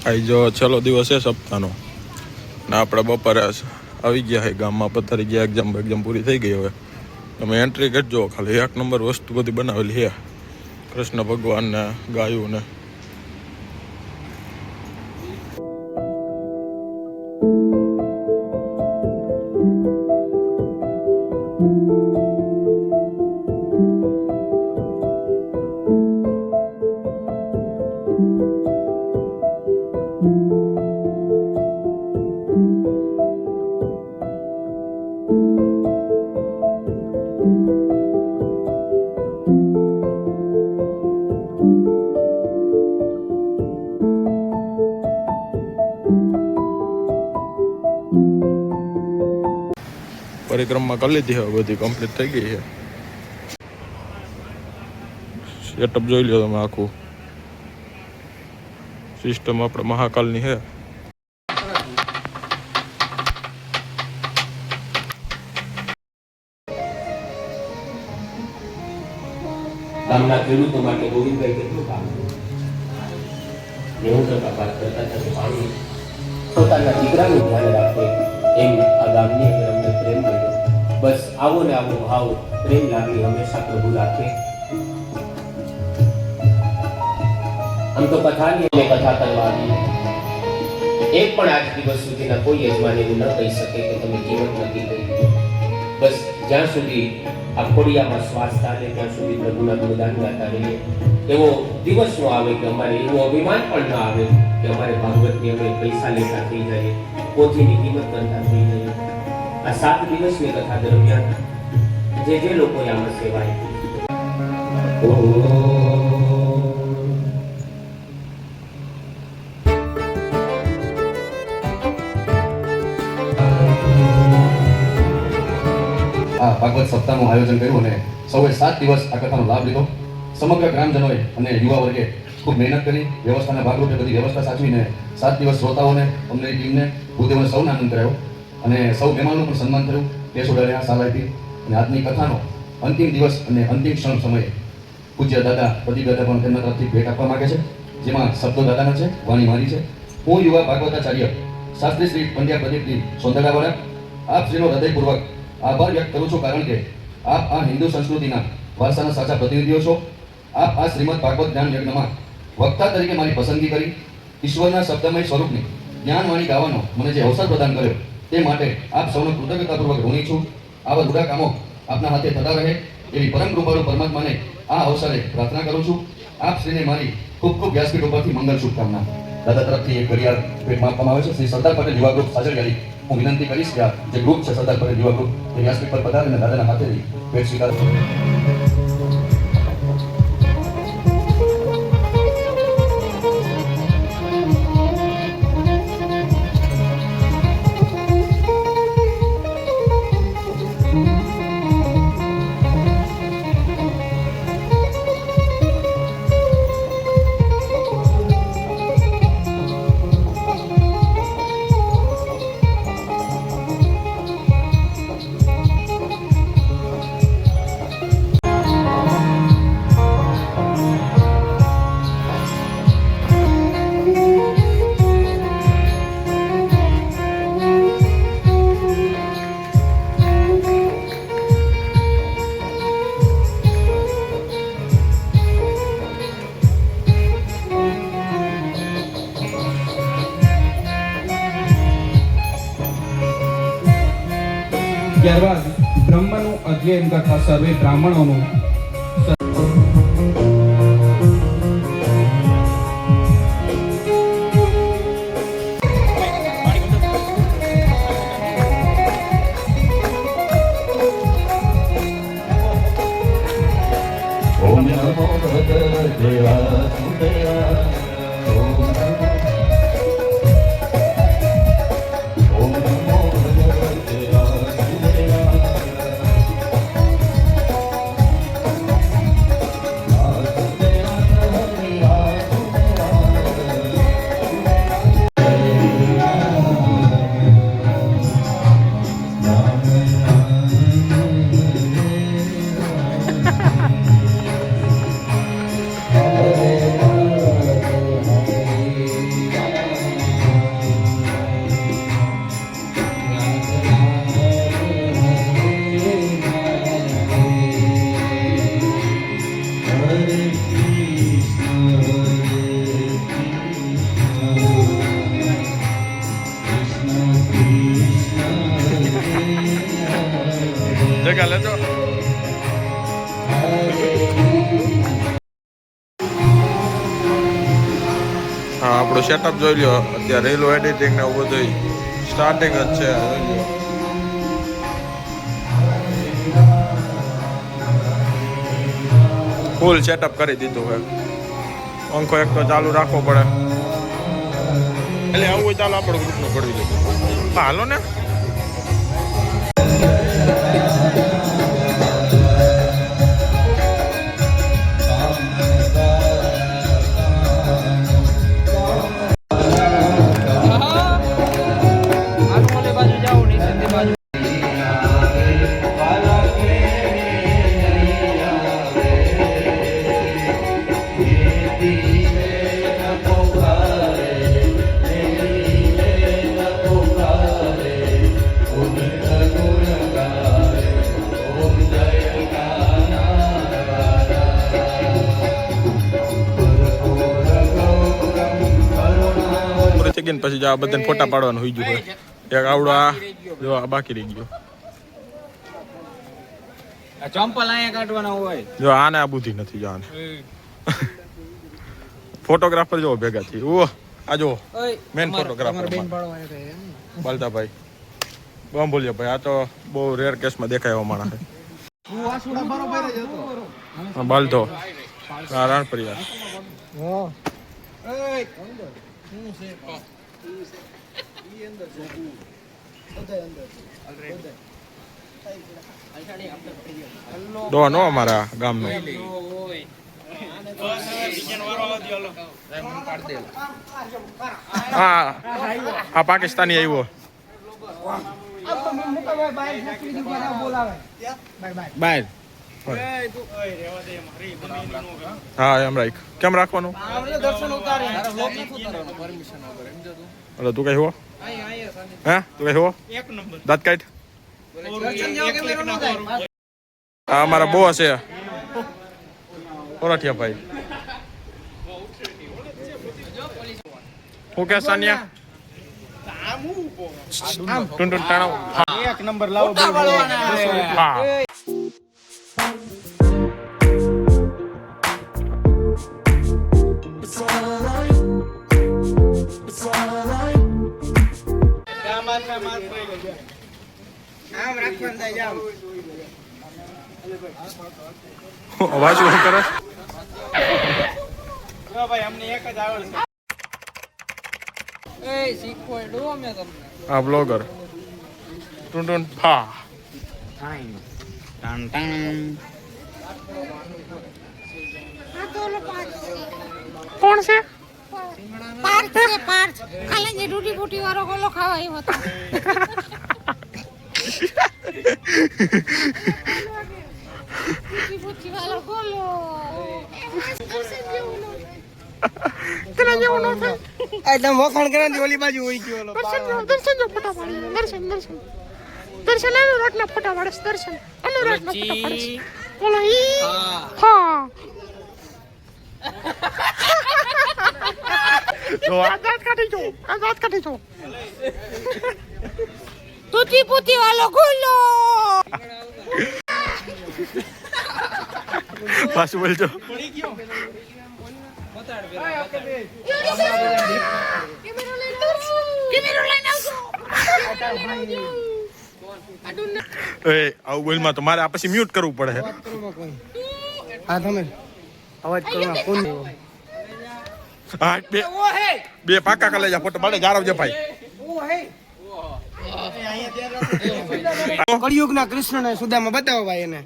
આઈ જો છેલ્લો દિવસ છે સપ્તાહનો ને આપણે બપોરે આવી ગયા છે ગામમાં, પથારી ગયા, એક્ઝામ પૂરી થઈ ગઈ. હવે તમે એન્ટ્રી કરજો. ખાલી 1 નંબર વસ્તુ બધી બનાવેલી છે, કૃષ્ણ ભગવાનને ગાયું ને. પરિક્રમા કરી લીધી હવે, બધી કમ્પ્લીટ થઈ ગઈ છે. સેટઅપ જોઈ લો તમે, આખું સિસ્ટમ આપણે મહાકાલની છે. ગામના ખેડૂતો માટે ગોવિંદભાઈ કેટલું કામ કર્યું. 90% વાત કરતા હતા પાણી પોતાના દીકરાનું ધ્યાન રાખે એમ આ ગામની અંદર અમને પ્રેમ મળ્યો. બસ આવો ને આવો ભાવ, પ્રેમ લાગણી હંમેશા પ્રભુ રાખે. આમ તો કથાની અમે કથા કરવા આવી, એક પણ આજ દિવસ સુધીના કોઈ યજમાન એવું ન કહી શકે કે તમે કિંમત નથી કરી. બસ જ્યાં સુધી આ ખોડિયામાં શ્વાસ ચાલે ત્યાં સુધી પ્રભુના ગુણગાન ગાતા રહીએ. એવો દિવસ નો આવે કે અમારે એવું અભિમાન પણ ન આવે કે અમારે ભાગવતની અમે પૈસા લેતા થઈ જાય, પોથીની કિંમત કરતા થઈ જાય. આ 7 દિવસની કથા દરમિયાન જે લોકોએ આમાં સેવા આપી, ભાગવત સપ્તાહનું આયોજન કર્યું અને સૌએ 7 દિવસ આ કથાનો લાભ લીધો. સમગ્ર ગ્રામજનોએ અને યુવા વર્ગે ખૂબ મહેનત કરી, વ્યવસ્થાના ભાગરૂપે બધી વ્યવસ્થા સાચવીને 7 દિવસ શ્રોતાઓને, અમને ટીમને, ભૂદેવોને સૌને આનંદ કરાયો અને સૌ મહેમાનોનું પણ સન્માન થયું. તે સુધાર્યા સાલ આપી અને આજની કથાનો અંતિમ દિવસ અને અંતિમ ક્ષણ સમયે પૂજ્ય દાદા પ્રદીપ દાદા પણ તેમના તરફથી ભેટ આપવા માંગે છે, જેમાં શબ્દો દાદાના છે, વાણી મારી છે. હું યુવા ભાગવતાચાર્ય શાસ્ત્રી શ્રી પંડ્યા પ્રદીપજી સોંદરડાવાળા આપ શ્રીનો હૃદયપૂર્વક આભાર વ્યક્ત કરું છું, કારણ કે આપ આ હિન્દુ સંસ્કૃતિના વારસાના સાચા પ્રતિનિધિઓ છો. આપ આ શ્રીમદ ભાગવત જ્ઞાન યજ્ઞમાં વક્તા તરીકે મારી પસંદગી કરી, ઈશ્વરના શબ્દમય સ્વરૂપની જ્ઞાનવાણી ગાવાનો મને જે અવસર પ્રદાન કર્યો તે માટે આપ સૌનો કૃતજ્ઞતાપૂર્વક ઋણી છું. આવા રૂડા કામો આપના હાથે થતા રહે એવી પરમ કૃપાળુ પરમાત્માને આ અવસરે પ્રાર્થના કરું છું. આપ શ્રીને મારી ખૂબ ખૂબ વ્યાસપીઠ ઉપરથી મંગલ શુભકામના. દાદા તરફથી એક ઘડિયાળ ભેટમાં આપવામાં આવે છે. શ્રી સરદાર પટેલ યુવા ગ્રુપ સાજરગારી. હું વિનંતી કરીશ કે આ જે ગ્રુપ છે સરદાર પટેલ યુવા ગ્રુપ, તે વ્યાસપીઠ પર પધારીને દાદાના હાથેથી ભેટ સ્વીકારો. ત્યારબાદ બ્રહ્મનું અધ્યયન કરતા સર્વે બ્રાહ્મણોનું હા આપણું સેટઅપ જોઈ લ્યો અત્યારે રેલો એડિટિંગ ને એવું બધું સ્ટાર્ટિંગ જ છે જોઈ લ્યો. ફૂલ સેટઅપ કરી દીધું છે. પંખો એક તો ચાલુ રાખવો પડે એટલે આવું હોય ચાલો આપણું ગ્રુપનું પડવી દે. હા હાલો ને. પછી જો આ બધાને ફોટા પાડવાનું હોઈ ગયું હોય. એક આવડો આ જો આ બાકી રહી ગયો. ચંપલ અહીંયા કાઢવાના હોય. જો આને આ બુદ્ધિ નથી જો આને. ફોટોગ્રાફર જો ભેગા થી ઓ આ જો મેન ફોટોગ્રાફર બાલદાભાઈ બમ બોલ્યો ભાઈ. આ તો બહુ રેર કેસમાં દેખાય એવો માણસ છે. બાલદો આ રાણપરિયા ડોન અમારા ગામનો. હા આ પાકિસ્તાની આવ્યો. બાય હા એમ રાખ. કેમ રાખવાનું? એટલે તું કઈ હો? હે તું કઈ હો? દાંત કાઢ. આ અમારા બોસ છે ઓરઠિયા ભાઈ. હું કે સાનિયા ટુન ટુન ટાણો એક નંબર લાવો. હા અવાજ શું કરે? આ બ્લોગર ટુન ટુન ફા. કોણ છે? પાર્થ છે પાર્થ. કાલે જે ડૂટી ફૂટી વાળો ગોલો ખાવા આવ્યો હતો. ડૂટી ફૂટી વાળો ગોલો. તને જેવું ન થાય. એકદમ વખાણ કરે ને ઓલી બાજુ હોય ગયો. દર્શન જો ફોટા પાડી. દર્શન દર્શન દર્શન અનુરાગના ફોટા પાડે. દર્શન અનુરાગના ફોટા પાડે. બોલો ઈ હા તો આ દાંત કાઢી જો. આ દાંત કાઢી જો. ડૂટી ફૂટી વાળો ગોલો. પાછું બોલજો. આવું બોલમાં તો મારે આ પછી મ્યુટ કરવું પડે. હા તમે અવાજ કરવા કોણ? હા બે પાકા કલેજા ફોટો પાડે જારવજે ભાઈ. કળિયુગ ના કૃષ્ણ ને સુદામા બતાવો ભાઈ એને.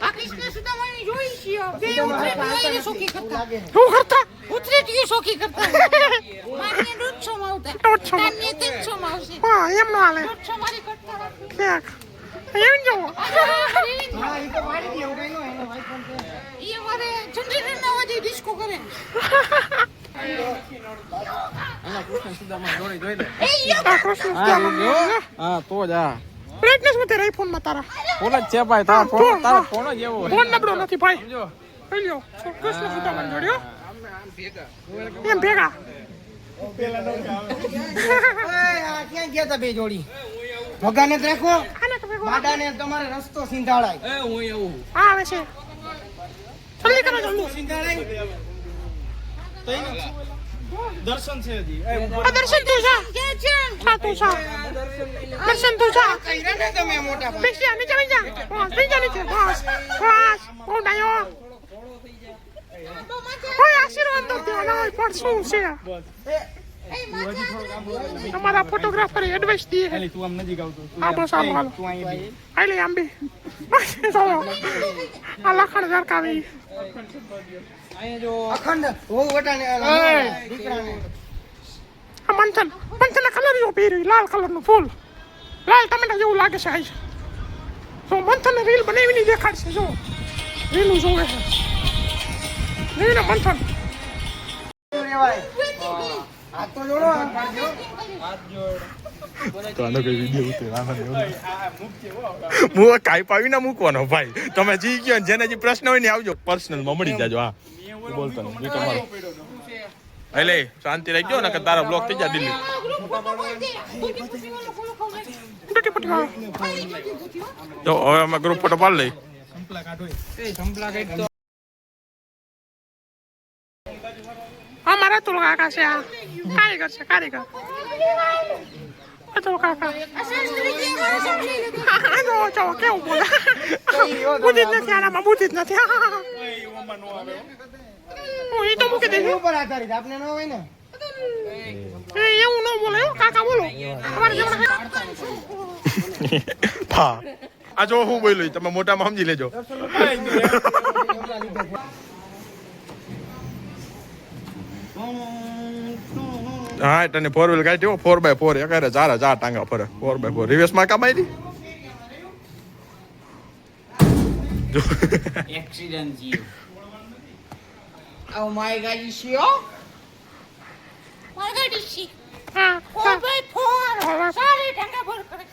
આ કૃષ્ણ સુદામાની જોઈ છે. બે ઉતરેટીઓ શોકી કરતા. હું કરતા? ઉતરેટીઓ શોકી કરતા. મારને 150 માં આવતા. 300 માં આવશે. હા એમ ન હાલે. 150 મારી કરતા. એમ જો હા ઈ તો મારી દે એવું કઈ ન એને ભાઈ ફોન છે. ઈ મારે જનરેટર ના અવાજે ડિસ્કો કરે. હા તો જ આ બ્રાઇટનેસ માં તેરા ફોન માં તારા. ફોન જ છે ભાઈ. તારો ફોન જ એવો. ફોન નબળો નથી ભાઈ. લ્યો કૃષ્ણ સુદામા જોડ્યો. એમ ભેગા. ક્યાં ગયા તા બે જોડી? ભગાને જ રાખો. બાડાને તમારે રસ્તો સિંધાડાય. હા આવે છે. જલ્દી કરો જલ્દી. સિંધાડાય. દર્શન છે હજી દર્શન તું જા હા તું જા દર્શન તું જા કર્યા ને તમે મોટા ભાઈ બેસી જા નીચે બેસી જા બસ નીચે બસ બસ ઓ ડાયો ઓય આશીર્વાદ તો દેવાના હોય પણ શું છે તમારા ફોટોગ્રાફર એડવાઇસ દીએ ખાલી તું આમ નજીક આવતો હા બસ આમ હાલો તું અહીં આલે આમ બી ચાલો આ લખણ ઝરકાવી અખંડ ઓ વટાને દીકરાને આ મંથન કલર જેવું પહેર્યું લાલ કલરનું ફૂલ લાલ ટમેટા જેવું લાગે છે આજ તો મંથન રીલ બનાવીને દેખાડશે જો રીલું જોવે છે નહીં ને મંથન આ તો જોડો તો આનો કઈ વિડીયો ઉતારવાનો હું કાઈ પાવી ના મૂકવાનો ભાઈ તમે જી ગયો ને જેને જે પ્રશ્ન હોય ને આવજો પર્સનલમાં મળી જાજો હા બોલતો ને બીટો મારો એટલે શાંતિ રાખજો ને કે તારા બ્લોક થઈ જાય દિલ્હી તો હવે અમે ગ્રુપ ફોટો પાડી લઈ અમારા તો કાકા છે આ કારીગર છે કારીગર તો કાકા જો કેવું બોલે બુદ્ધિ જ નથી આનામાં બુદ્ધિ જ નથી હું એ તો મૂકી દઈશ ઉપર આધારિત આપને ન હોય ને એવું ન બોલે કાકા બોલો અમારે જેવડા હા આ જો હું બોલ્યું તમે મોટામાં સમજી લેજો હા તને 4 વ્હીલ કાઢ્યો 4x4 એકારે ચાર ટાંગા ફરે 4x4 રિવર્સ માં કમાઈ દી એક્સિડન્ટ જીવ Oh my god, you sure? હા 4x4 સારી ઢંગા બોલ કરે